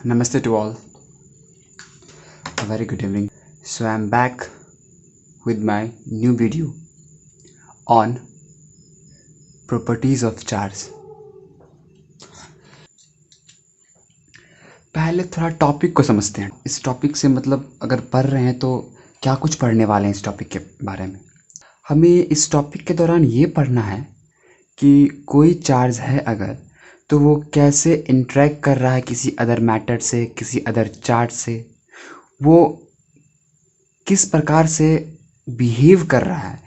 Namaste to all. A very good evening. So I'm back with my new video on properties of charge. पहले थोड़ा topic को समझते हैं। इस topic से मतलब अगर पढ़ रहे हैं तो क्या कुछ पढ़ने वाले हैं इस टॉपिक के बारे में। हमें इस टॉपिक के दौरान ये पढ़ना है कि कोई चार्ज है अगर तो वो कैसे इंटरेक्ट कर रहा है किसी अदर मैटर से, किसी अदर चार्ज से, वो किस प्रकार से बिहेव कर रहा है,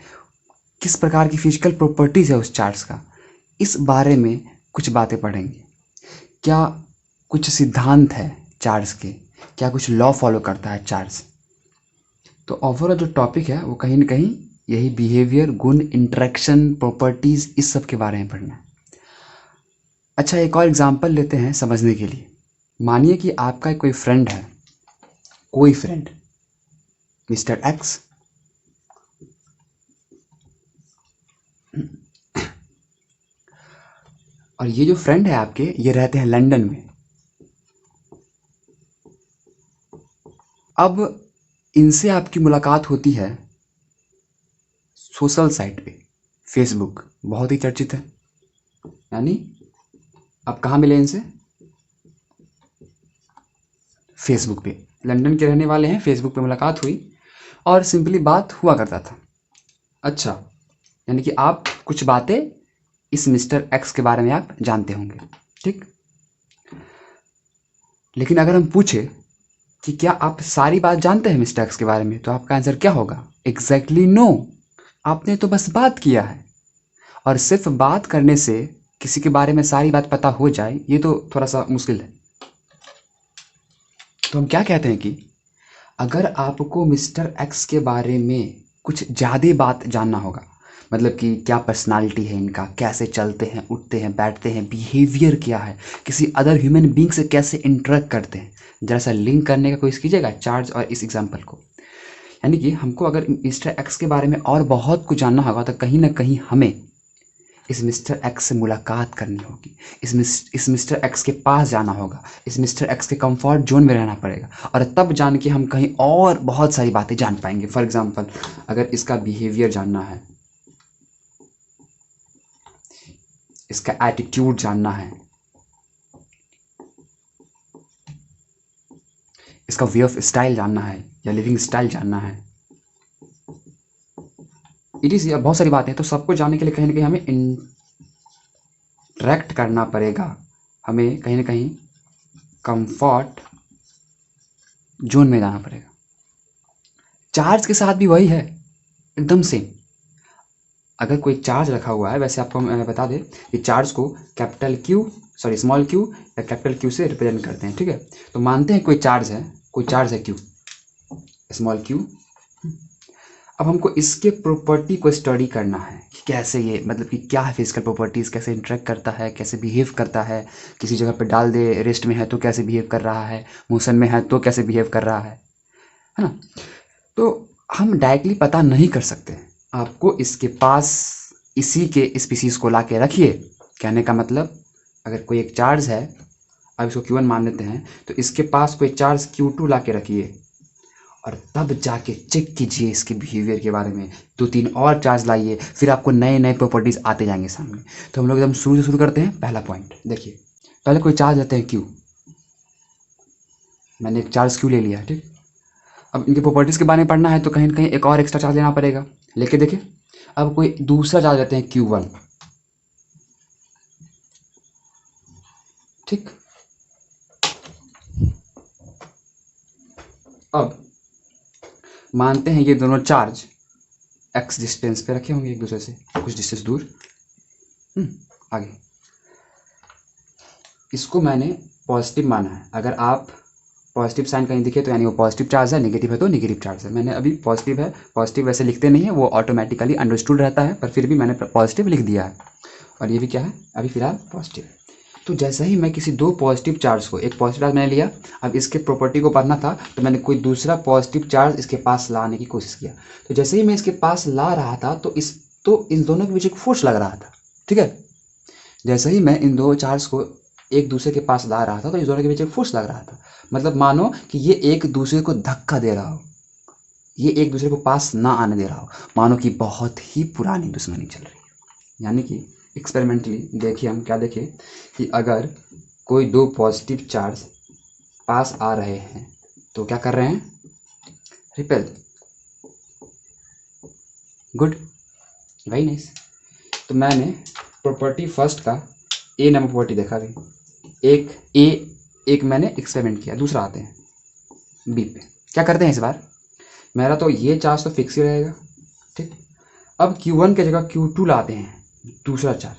किस प्रकार की फिजिकल प्रॉपर्टीज़ है उस चार्ज का, इस बारे में कुछ बातें पढ़ेंगे। क्या कुछ सिद्धांत है चार्ज के, क्या कुछ लॉ फॉलो करता है चार्ज। तो ओवरऑल जो टॉपिक है वो कहीं ना कहीं यही बिहेवियर, गुण, इंटरेक्शन, प्रॉपर्टीज़, इस सब के बारे में पढ़ना है। अच्छा, एक और एग्जांपल लेते हैं समझने के लिए। मानिए कि आपका कोई फ्रेंड है, कोई फ्रेंड मिस्टर एक्स, और ये जो फ्रेंड है आपके, ये रहते हैं लंदन में। अब इनसे आपकी मुलाकात होती है सोशल साइट पे, फेसबुक बहुत ही चर्चित है। यानी अब कहाँ मिले इनसे? फेसबुक पे। लंदन के रहने वाले हैं, फेसबुक पे मुलाकात हुई और सिंपली बात हुआ करता था। अच्छा, यानी कि आप कुछ बातें इस मिस्टर एक्स के बारे में आप जानते होंगे, ठीक। लेकिन अगर हम पूछे कि क्या आप सारी बात जानते हैं मिस्टर एक्स के बारे में, तो आपका आंसर क्या होगा? Exactly no. आपने तो बस बात किया है, और सिर्फ बात करने से किसी के बारे में सारी बात पता हो जाए, ये तो थोड़ा सा मुश्किल है। तो हम क्या कहते हैं कि अगर आपको मिस्टर एक्स के बारे में कुछ ज़्यादा बात जानना होगा, मतलब कि क्या पर्सनालिटी है इनका, कैसे चलते हैं, उठते हैं, बैठते हैं, बिहेवियर क्या है, किसी अदर ह्यूमन बींग से कैसे इंटरेक्ट करते हैं, जरा सा लिंक करने का कोशिश कीजिएगा चार्ज और इस एग्जाम्पल को। यानी कि हमको अगर मिस्टर एक्स के बारे में और बहुत कुछ जानना होगा तो कहीं ना कहीं हमें इस मिस्टर एक्स से मुलाकात करनी होगी, इस मिस्टर एक्स के पास जाना होगा, इस मिस्टर एक्स के कंफर्ट जोन में रहना पड़ेगा, और तब जान के हम कहीं और बहुत सारी बातें जान पाएंगे। फॉर एग्जांपल, अगर इसका बिहेवियर जानना है, इसका एटीट्यूड जानना है, इसका वे ऑफ स्टाइल जानना है या लिविंग स्टाइल जानना है, इट इज़ बहुत सारी बातें हैं। तो सबको जानने के लिए कहीं ना कहीं हमें इंटरेक्ट करना पड़ेगा, हमें कहीं ना कहीं कंफर्ट जोन में जाना पड़ेगा। चार्ज के साथ भी वही है, एकदम सेम। अगर कोई चार्ज रखा हुआ है, वैसे आपको हम बता दें कि चार्ज को स्मॉल क्यू या कैपिटल क्यू से रिप्रेजेंट करते हैं, ठीक है। तो मानते हैं कोई चार्ज है क्यू, स्मॉल क्यू। अब हमको इसके प्रॉपर्टी को स्टडी करना है कि कैसे ये, मतलब कि क्या है फिजिकल प्रॉपर्टीज़, कैसे इंटरेक्ट करता है, कैसे बिहेव करता है, किसी जगह पे डाल दे, रेस्ट में है तो कैसे बिहेव कर रहा है, मोशन में है तो कैसे बिहेव कर रहा है ना। तो हम डायरेक्टली पता नहीं कर सकते। आपको इसके पास इसी के स्पीसीज़ को ला के रखिए। कहने का मतलब, अगर कोई एक चार्ज है, अब इसको Q1 मान लेते हैं, तो इसके पास कोई चार्ज Q2 ला के रखिए और तब जाके चेक कीजिए इसके बिहेवियर के बारे में। 2-3 और चार्ज लाइए, फिर आपको नए नए प्रॉपर्टीज़ आते जाएंगे सामने। तो हम लोग एकदम शुरू से शुरू करते हैं। पहला पॉइंट देखिए, पहले कोई चार्ज लेते हैं Q। मैंने एक चार्ज Q ले लिया, ठीक। अब इनके प्रॉपर्टीज़ के बारे में पढ़ना है तो कहीं ना कहीं एक और एक्स्ट्रा चार्ज लेना पड़ेगा। लेके देखिए, अब कोई दूसरा चार्ज लेते हैं Q1, ठीक। अब मानते हैं ये दोनों चार्ज x डिस्टेंस पे रखे होंगे एक दूसरे से, कुछ डिस्टेंस दूर। आगे इसको मैंने पॉजिटिव माना है। अगर आप पॉजिटिव साइन कहीं दिखे तो यानी वो पॉजिटिव चार्ज है, नेगेटिव है तो नेगेटिव चार्ज है। मैंने अभी पॉजिटिव है, पॉजिटिव वैसे लिखते नहीं है, वो ऑटोमेटिकली अंडरस्टूड रहता है, पर फिर भी मैंने पॉजिटिव लिख दिया है। और ये भी क्या है, अभी फिलहाल पॉजिटिव है। तो जैसे ही मैं किसी दो पॉजिटिव चार्ज को, एक पॉजिटिव चार्ज मैंने लिया, अब इसके प्रॉपर्टी को पढ़ना था तो मैंने कोई दूसरा पॉजिटिव चार्ज इसके पास लाने की कोशिश किया। तो जैसे ही मैं इसके पास ला रहा था तो इन दोनों के बीच एक फोर्स लग रहा था, ठीक है। जैसे ही मैं इन दो चार्ज को एक दूसरे के पास ला रहा था तो इस दोनों के बीच एक फोर्स लग रहा था। मतलब मानो कि ये एक दूसरे को धक्का दे रहा हो, ये एक दूसरे को पास ना आने दे रहा हो, मानो कि बहुत ही पुरानी दुश्मनी चल रही है। यानी कि एक्सपेरिमेंटली देखिए, हम क्या देखें कि अगर कोई दो पॉजिटिव चार्ज पास आ रहे हैं तो क्या कर रहे हैं, रिपेल। Good, very nice. तो मैंने प्रॉपर्टी फर्स्ट का ए नंबर प्रॉपर्टी देखा भी, एक मैंने एक्सपेरिमेंट किया, दूसरा आते हैं बी पे। क्या करते हैं इस बार, मेरा तो ये चार्ज तो फिक्स ही रहेगा, ठीक। अब Q1 की जगह Q2 लाते हैं, दूसरा चार्ज,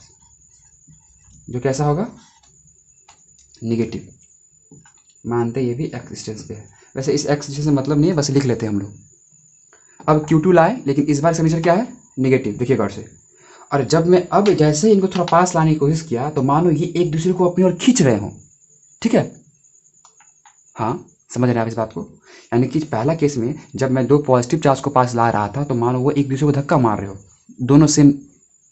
जो कैसा होगा, निगेटिव। मानते ये भी एक्स डिस्टेंस पे है, वैसे इस एक्स डिस्टेंस से मतलब नहीं है, बस लिख लेते हैं हम लोग। अब Q2 लाए, लेकिन इस बार इसका नेचर क्या है, निगेटिव, देखिए गौर से। और जब मैं अब जैसे ही इनको थोड़ा पास लाने की कोशिश किया तो मानो ये एक दूसरे को अपनी ओर खींच रहे हों, ठीक है। हाँ, समझ रहे हैं आप इस बात को। यानी कि पहला केस में जब मैं दो पॉजिटिव चार्ज को पास ला रहा था तो मानो वो एक दूसरे को धक्का मार रहे हो, दोनों सेम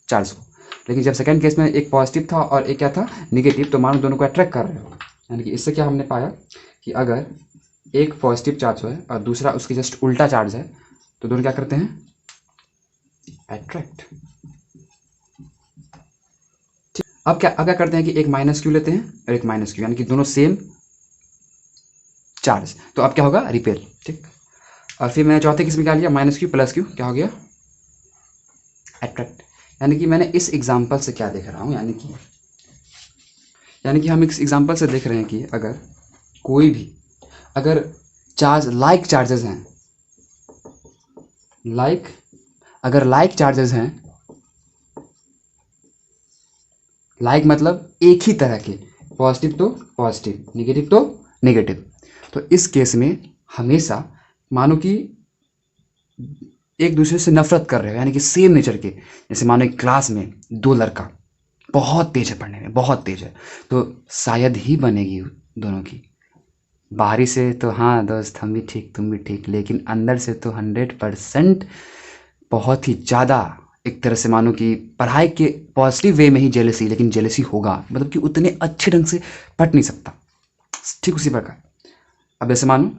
चार्ज को। लेकिन जब सेकंड केस में एक पॉजिटिव था और एक क्या था, निगेटिव, तो मानो दोनों को अट्रैक्ट कर रहे हो। यानी कि इससे क्या हमने पाया कि अगर एक पॉजिटिव चार्ज है और दूसरा उसकी जस्ट उल्टा चार्ज है तो दोनों क्या करते हैं, अट्रैक्ट। अब क्या करते हैं कि एक माइनस क्यू लेते हैं और एक माइनस क्यू, यानी कि दोनों सेम चार्ज, तो अब क्या होगा, रिपेल, ठीक। और फिर मैंने चौथे केस में क्या लिया, माइनस क्यू प्लस क्यू, क्या हो गया, अट्रैक्ट। यानी कि मैंने इस एग्जाम्पल से क्या देख रहा हूँ, यानी कि हम इस एग्जाम्पल से देख रहे हैं कि अगर कोई भी अगर चार्ज लाइक चार्जेस हैं, अगर लाइक चार्जेस हैं, लाइक मतलब एक ही तरह के, पॉजिटिव तो पॉजिटिव, निगेटिव तो नेगेटिव, तो इस केस में हमेशा मानो कि एक दूसरे से नफरत कर रहे हो, यानी कि सेम नेचर के। जैसे मानो एक क्लास में दो लड़का बहुत तेज है, पढ़ने में बहुत तेज है, तो शायद ही बनेगी दोनों की। बाहरी से तो हाँ दोस्त, हम भी ठीक तुम भी ठीक, लेकिन अंदर से तो 100% बहुत ही ज़्यादा, एक तरह से मानो कि पढ़ाई के पॉजिटिव वे में ही जेलसी, लेकिन जेलसी होगा, मतलब कि उतने अच्छे ढंग से पढ़ नहीं सकता, ठीक उसी प्रकार। अब जैसे मानो,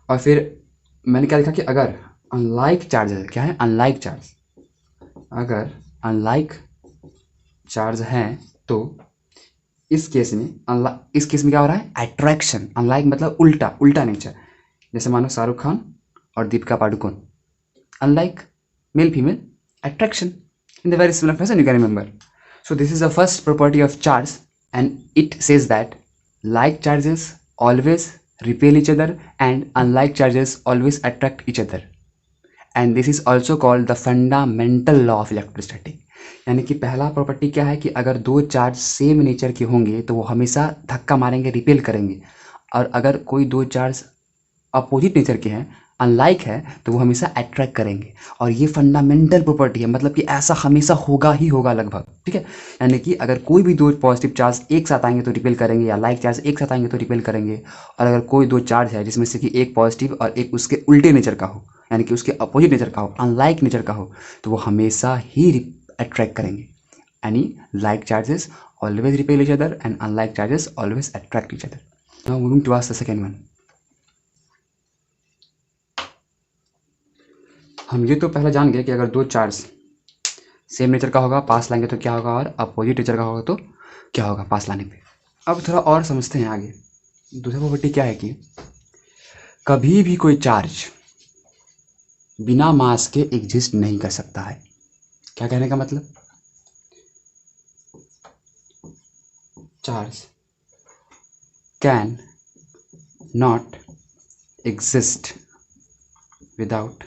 और फिर मैंने क्या देखा कि अगर अनलाइक चार्ज है, क्या है, अनलाइक चार्ज, अगर अनलाइक चार्ज हैं तो इस केस में क्या हो रहा है, अट्रैक्शन। अनलाइक मतलब उल्टा नेचर। जैसे मानो शाहरुख खान और Deepika Padukone, unlike, male female, attraction in the very similar fashion, you can remember. So this is the first property of charge, and it says that like charges always repel each other and unlike charges always attract each other, and this is also called the fundamental law of electrostatic. यानी कि पहला property क्या है कि अगर दो charge same nature के होंगे तो वो हमेशा धक्का मारेंगे, रिपेल करेंगे। और अगर कोई दो चार्ज अपोजिट नेचर के हैं, अनलाइक है, तो वो हमेशा अट्रैक्ट करेंगे। और ये फंडामेंटल प्रॉपर्टी है, मतलब कि ऐसा हमेशा होगा ही होगा लगभग, ठीक है। यानी कि अगर कोई भी दो पॉजिटिव चार्ज एक साथ आएंगे तो रिपेल करेंगे, या लाइक चार्ज एक साथ आएंगे तो रिपेल करेंगे। और अगर कोई दो चार्ज है जिसमें से कि एक पॉजिटिव और एक उसके उल्टे नेचर का हो, यानी कि उसके अपोजिट नेचर का हो, अनलाइक नेचर का हो, तो वो हमेशा ही अट्रैक्ट करेंगे। यानी like charges always repel each other and unlike charges always attract each other. Now moving to ask the second one. हम ये तो पहले जान गए कि अगर दो चार्ज सेम नेचर का होगा पास लाएंगे तो क्या होगा, और अपोजिट नेचर का होगा तो क्या होगा पास लाने पे। अब थोड़ा और समझते हैं आगे। दूसरा प्रॉपर्टी क्या है कि कभी भी कोई चार्ज बिना मास के एग्जिस्ट नहीं कर सकता है। क्या कहने का मतलब, charge cannot exist without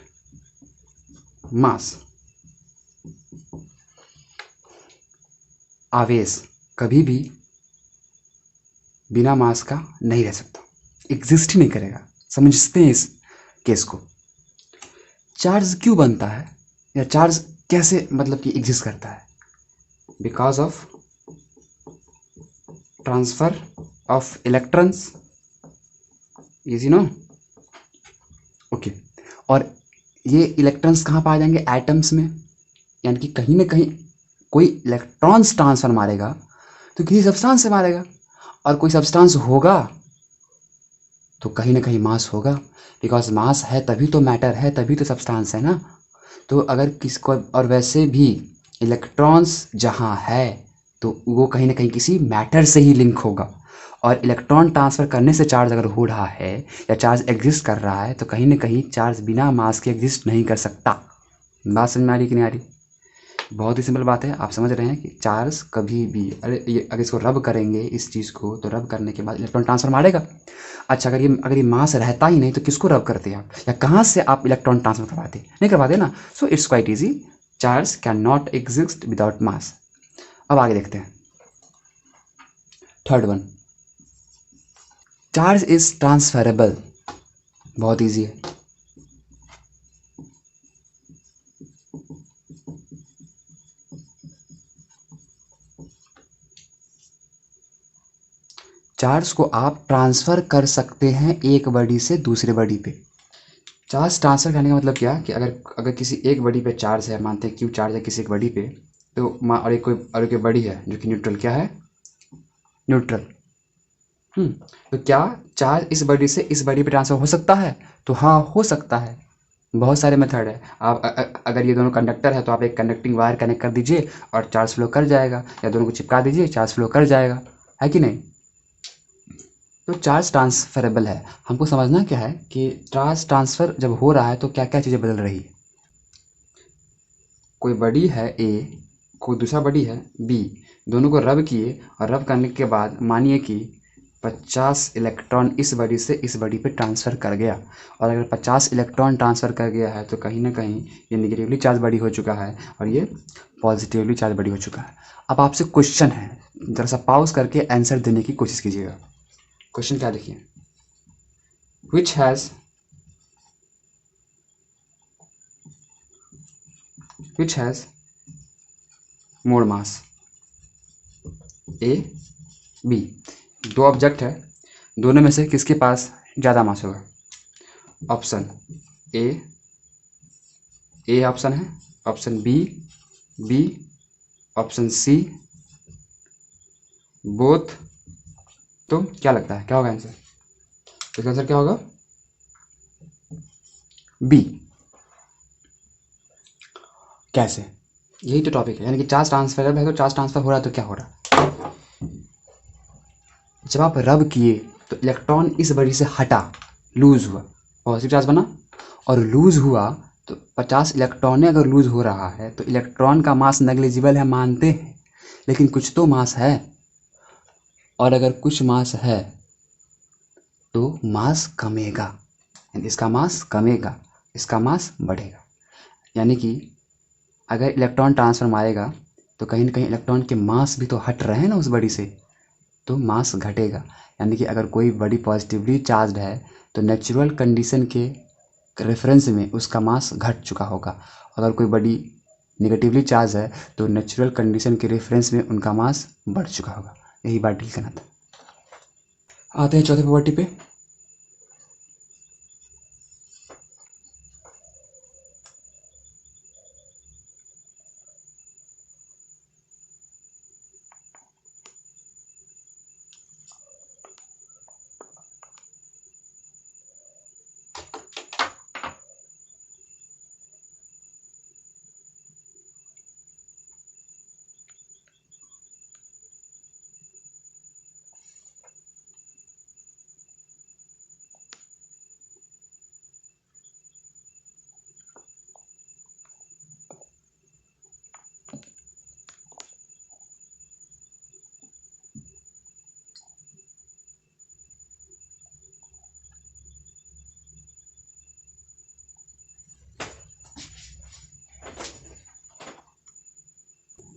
mass. आवेश कभी भी बिना मास का नहीं रह सकता, एग्जिस्ट ही नहीं करेगा। समझते हैं इस केस को। चार्ज क्यों बनता है, या चार्ज कैसे मतलब कि एग्जिस्ट करता है, because of transfer of electrons, easy no, okay. और ये इलेक्ट्रॉन्स कहाँ पाए जाएंगे, एटम्स में। यानी कि कहीं ना कहीं कोई इलेक्ट्रॉन्स ट्रांसफर मारेगा तो किसी सब्सटेंस से मारेगा, और कोई सब्सटेंस होगा तो कहीं ना कहीं मास होगा, बिकॉज मास है तभी तो मैटर है, तभी तो सब्सटेंस है ना। तो अगर किसको, और वैसे भी इलेक्ट्रॉन्स जहाँ है तो वो कहीं ना कहीं किसी मैटर से ही लिंक होगा, और इलेक्ट्रॉन ट्रांसफ़र करने से चार्ज अगर हो रहा है या चार्ज एग्जिस्ट कर रहा है तो कहीं ना कहीं चार्ज बिना मास के एग्जिस्ट नहीं कर सकता। बात समझ में आ रही कि नहीं आ रही? बहुत ही सिंपल बात है, आप समझ रहे हैं कि चार्ज कभी भी, अरे ये अगर इसको रब करेंगे इस चीज़ को, तो रब करने के बाद इलेक्ट्रॉन ट्रांसफर मारेगा। अच्छा, अगर ये मास रहता ही नहीं तो किसको रब करते आप, या कहाँ से आप इलेक्ट्रॉन ट्रांसफर करवाते? नहीं करवाते ना। So it's quite easy, charge cannot exist without mass. अब आगे देखते हैं third one, charge is transferable. बहुत ईजी है। चार्ज को आप ट्रांसफ़र कर सकते हैं एक बॉडी से दूसरे बॉडी पे। चार्ज ट्रांसफ़र करने का मतलब क्या, कि अगर किसी एक बॉडी पे चार्ज है, मानते हैं क्यू चार्ज है किसी एक बॉडी पे, तो और एक बॉडी है जो कि न्यूट्रल, क्या है, न्यूट्रल। तो क्या चार्ज इस बॉडी से इस बॉडी पे ट्रांसफ़र हो सकता है? तो हाँ, हो सकता है। बहुत सारे मेथड है। आप अगर ये दोनों कंडक्टर है तो आप एक कंडक्टिंग वायर कनेक्ट कर दीजिए और चार्ज फ्लो कर जाएगा, या दोनों को चिपका दीजिए, चार्ज फ्लो कर जाएगा, है कि नहीं? तो चार्ज ट्रांसफरेबल है। हमको समझना क्या है कि चार्ज ट्रांसफ़र जब हो रहा है तो क्या क्या चीज़ें बदल रही है। कोई बॉडी है ए, कोई दूसरा बॉडी है बी, दोनों को रब किए, और रब करने के बाद मानिए कि 50 इलेक्ट्रॉन इस बॉडी से इस बॉडी पे ट्रांसफ़र कर गया, और अगर 50 इलेक्ट्रॉन ट्रांसफ़र कर गया है तो कहीं ना कहीं ये निगेटिवली चार्ज बॉडी हो चुका है और ये पॉजिटिवली चार्ज बॉडी हो चुका है। अब आपसे क्वेश्चन है, ज़रा सा पॉज करके आंसर देने की कोशिश कीजिएगा। क्वेश्चन क्या देखिए, which has more mass, A B. दो ऑब्जेक्ट है, दोनों में से किसके पास ज़्यादा मास होगा? ऑप्शन ए ऑप्शन है, option B, option C both. तो क्या लगता है क्या होगा आंसर? इसका आंसर क्या होगा? बी। कैसे? यही तो टॉपिक है, यानी कि चार्ज ट्रांसफरेबल है तो चार्ज ट्रांसफर हो रहा है तो क्या हो रहा है? जब आप रब किए तो इलेक्ट्रॉन इस बॉडी से हटा, लूज हुआ, पॉजिटिव चार्ज बना, और लूज हुआ तो 50 इलेक्ट्रॉन अगर लूज हो रहा है तो इलेक्ट्रॉन का मास नेग्लिजिबल है, मानते हैं, लेकिन कुछ तो मास है, और अगर कुछ मास है तो मास कमेगा, इसका मास कमेगा, इसका मास बढ़ेगा। यानी कि अगर इलेक्ट्रॉन ट्रांसफर मारेगा तो कहीं ना कहीं इलेक्ट्रॉन के मास भी तो हट रहे हैं ना उस बॉडी से, तो मास घटेगा। यानी कि अगर कोई बॉडी पॉजिटिवली चार्ज है तो नेचुरल कंडीशन के रेफरेंस में उसका मास घट चुका होगा, अगर कोई बॉडी नेगेटिवली चार्ज है तो नेचुरल कंडीशन के रेफरेंस में उनका मास बढ़ चुका होगा। यही बात डील करना था। आते हैं चौथे प्रॉपर्टी पे।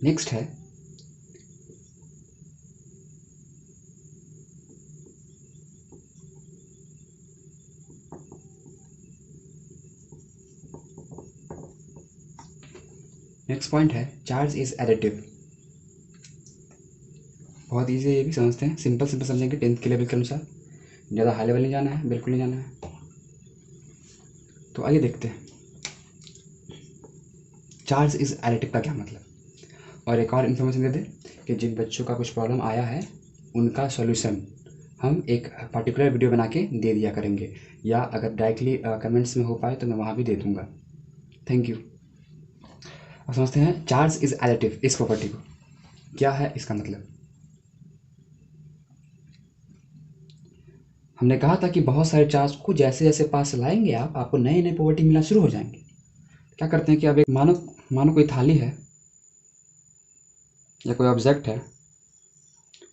नेक्स्ट है नेक्स्ट पॉइंट है चार्ज इज एडिटिव। बहुत ईजी है, ये भी समझते हैं, सिंपल सिंपल समझेंगे 10th के लेवल के अनुसार, ज़्यादा हाई लेवल नहीं जाना है, बिल्कुल नहीं जाना है। तो आइए देखते हैं चार्ज इज एडिटिव का क्या मतलब। और एक और इन्फॉर्मेशन दे दें कि जिन बच्चों का कुछ प्रॉब्लम आया है उनका सॉल्यूशन हम एक पर्टिकुलर वीडियो बना के दे दिया करेंगे, या अगर डायरेक्टली कमेंट्स में हो पाए तो मैं वहाँ भी दे दूँगा। Thank you. अब समझते हैं चार्ज इज एडिटिव, इस प्रॉपर्टी को क्या है इसका मतलब। हमने कहा था कि बहुत सारे चार्ज को जैसे जैसे पास लाएंगे आप, आपको नए नए प्रॉपर्टी मिलना शुरू हो जाएंगे। क्या करते हैं कि अब एक मानो कोई थाली है या कोई ऑब्जेक्ट है,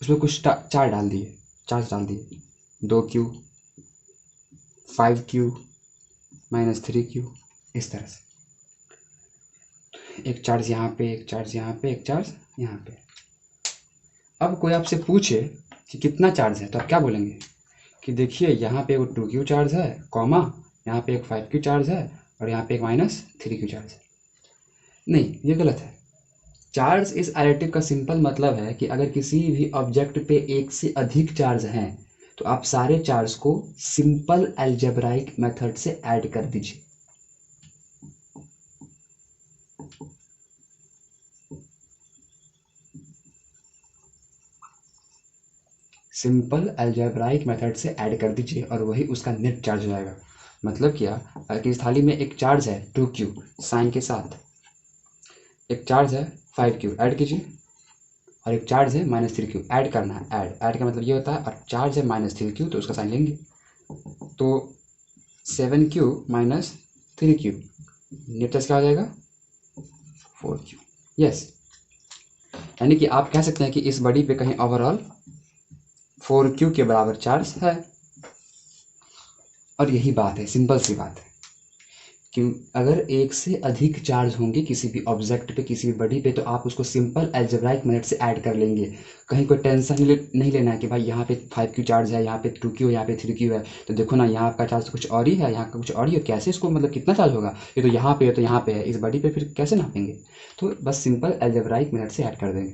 उसमें कुछ चार्ज डाल दिए 2Q, 5Q, -3Q, इस तरह से एक चार्ज यहाँ पे, एक चार्ज यहाँ पे, एक चार्ज यहाँ पे। अब कोई आपसे पूछे कि कितना चार्ज है तो आप क्या बोलेंगे कि देखिए यहाँ पे एक 2Q चार्ज है, कॉमा यहाँ पे एक 5Q चार्ज है और यहाँ पे एक -3Q चार्ज है। नहीं, ये गलत है। चार्ज इज एडिटिव का सिंपल मतलब है कि अगर किसी भी ऑब्जेक्ट पे एक से अधिक चार्ज हैं तो आप सारे चार्ज को सिंपल अलजेब्राइक मेथड से ऐड कर दीजिए। सिंपल अलजेब्राइक मेथड से ऐड कर दीजिए और वही उसका नेट चार्ज हो जाएगा। मतलब क्या, कि इस थाली में एक चार्ज है 2Q साइन के साथ, एक चार्ज है 5Q ऐड कीजिए, और एक चार्ज है -3Q ऐड करना है। ऐड का मतलब ये होता है, और चार्ज है -3Q तो उसका साइन लेंगे, तो 7Q -3Q नेट चार्ज क्या हो जाएगा 4Q। यस, यानी कि आप कह सकते हैं कि इस बड़ी पे कहीं ओवरऑल 4Q के बराबर चार्ज है। और यही बात है, सिंपल सी बात है कि अगर एक से अधिक चार्ज होंगे किसी भी ऑब्जेक्ट पे, किसी भी बॉडी पे, तो आप उसको सिंपल अलजेब्राइक मेथड से ऐड कर लेंगे। कहीं कोई टेंशन नहीं लेना है कि भाई यहाँ पे 5Q चार्ज है, यहाँ पे 2Q, यहाँ पे 3Q है, तो देखो ना यहाँ आपका चार्ज कुछ और ही है, यहाँ का कुछ और ही है, कैसे इसको मतलब कितना चार्ज होगा, ये तो यहाँ पे है तो यहाँ पे है, इस बॉडी पे फिर कैसे नापेंगे। तो बस सिंपल अलजेब्राइक मेथड से ऐड कर देंगे।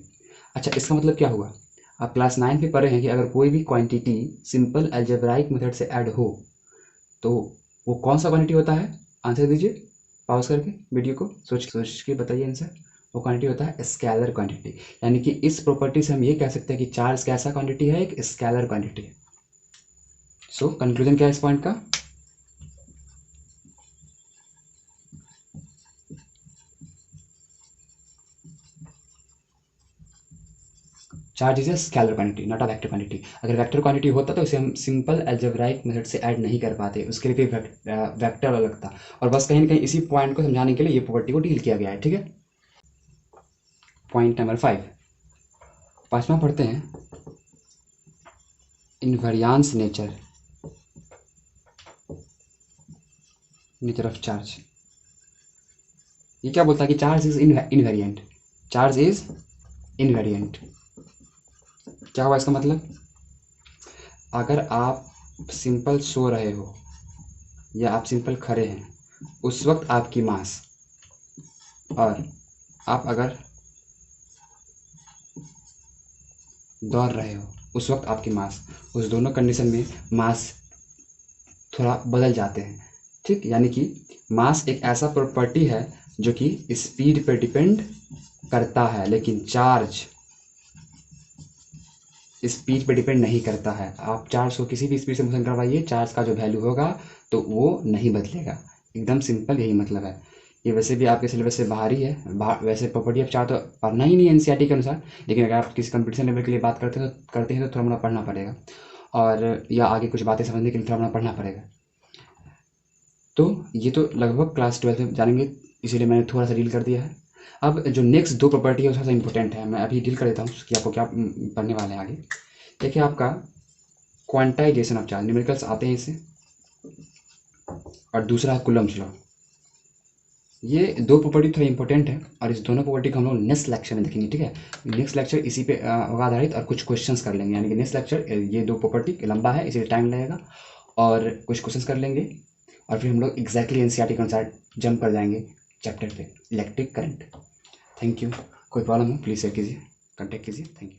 अच्छा, इसका मतलब क्या हुआ, आप क्लास 9 में पढ़े हैं कि अगर कोई भी क्वांटिटी सिंपल अलजेब्राइक मेथड से ऐड हो तो वो कौन सा क्वांटिटी होता है। आंसर दीजिए पॉज करके, वीडियो को सोच के बताइए आंसर। वो क्वांटिटी होता है स्केलर क्वांटिटी। यानी कि इस प्रॉपर्टी से हम ये कह सकते हैं कि चार्ज कैसा क्वांटिटी है, एक स्केलर क्वांटिटी है। सो कंक्लूजन क्या है इस पॉइंट का, charge is a scalar quantity not a vector quantity. अगर वेक्टर क्वांटिटी होता तो इसे हम सिंपल अलजेब्राइक मेथड से ऐड नहीं कर पाते, उसके लिए भी वेक्टर अलग था। और बस कहीं ना कहीं इसी पॉइंट को समझाने के लिए ये प्रॉपर्टी को डील किया गया है। ठीक है, पॉइंट नंबर 5, पांचवा पढ़ते हैं, इनवेरियांस नेचर ऑफ चार्ज। ये क्या बोलता है कि charge is invariant, charge is invariant. क्या हुआ इसका मतलब, अगर आप सिंपल सो रहे हो या आप सिंपल खड़े हैं उस वक्त आपकी मास, और आप अगर दौड़ रहे हो उस वक्त आपकी मास, उस दोनों कंडीशन में मास थोड़ा बदल जाते हैं। ठीक, यानी कि मास एक ऐसा प्रॉपर्टी है जो कि स्पीड पर डिपेंड करता है, लेकिन चार्ज स्पीड पे डिपेंड नहीं करता है। आप चार्ज को किसी भी स्पीड से मोशन करवाइए, चार्ज का जो वैल्यू होगा तो वो नहीं बदलेगा। एकदम सिंपल यही मतलब है। ये वैसे भी आपके सिलेबस से बाहर ही है, वैसे प्रॉपर्टी आप चाहो तो पढ़ना ही नहीं है एनसीईआरटी के अनुसार, लेकिन अगर आप किसी कंपटीशन लेवल के लिए बात करते हैं तो थोड़ा मोड़ा पढ़ना पड़ेगा, और या आगे कुछ बातें समझने के लिए थोड़ा मोड़ा पढ़ना पड़ेगा। तो ये तो लगभग क्लास 12 में जानेंगे, इसीलिए मैंने थोड़ा सा डील कर दिया है। अब जो नेक्स्ट दो प्रॉपर्टी है वो थोड़ा सा इंपॉर्टेंट है, मैं अभी डील कर देता हूँ कि आपको क्या पढ़ने वाले हैं आगे। देखिए आपका क्वांटाइजेशन ऑफ चार्ज, न्यूमेरिकल्स आते हैं इससे, और दूसरा है कूलम्ब्स लॉ। ये दो प्रॉपर्टी थोड़ी इंपॉर्टेंट है, और इस दोनों प्रॉपर्टी को हम लोग नेक्स्ट लेक्चर में देखेंगे। ठीक है, नेक्स्ट लेक्चर इसी पे होगा आधारित, और कुछ क्वेश्चंस कर लेंगे। यानी कि नेक्स्ट लेक्चर ये दो प्रॉपर्टी लंबा है इसलिए टाइम लगेगा, और कुछ क्वेश्चंस कर लेंगे, और फिर हम लोग एग्जैक्टली एनसीईआरटी के अनुसार जंप कर जाएंगे चैप्टर पे, इलेक्ट्रिक करंट। Thank you. कोई प्रॉब्लम हो प्लीज़ शेयर कीजिए, कॉन्टैक्ट कीजिए। Thank you.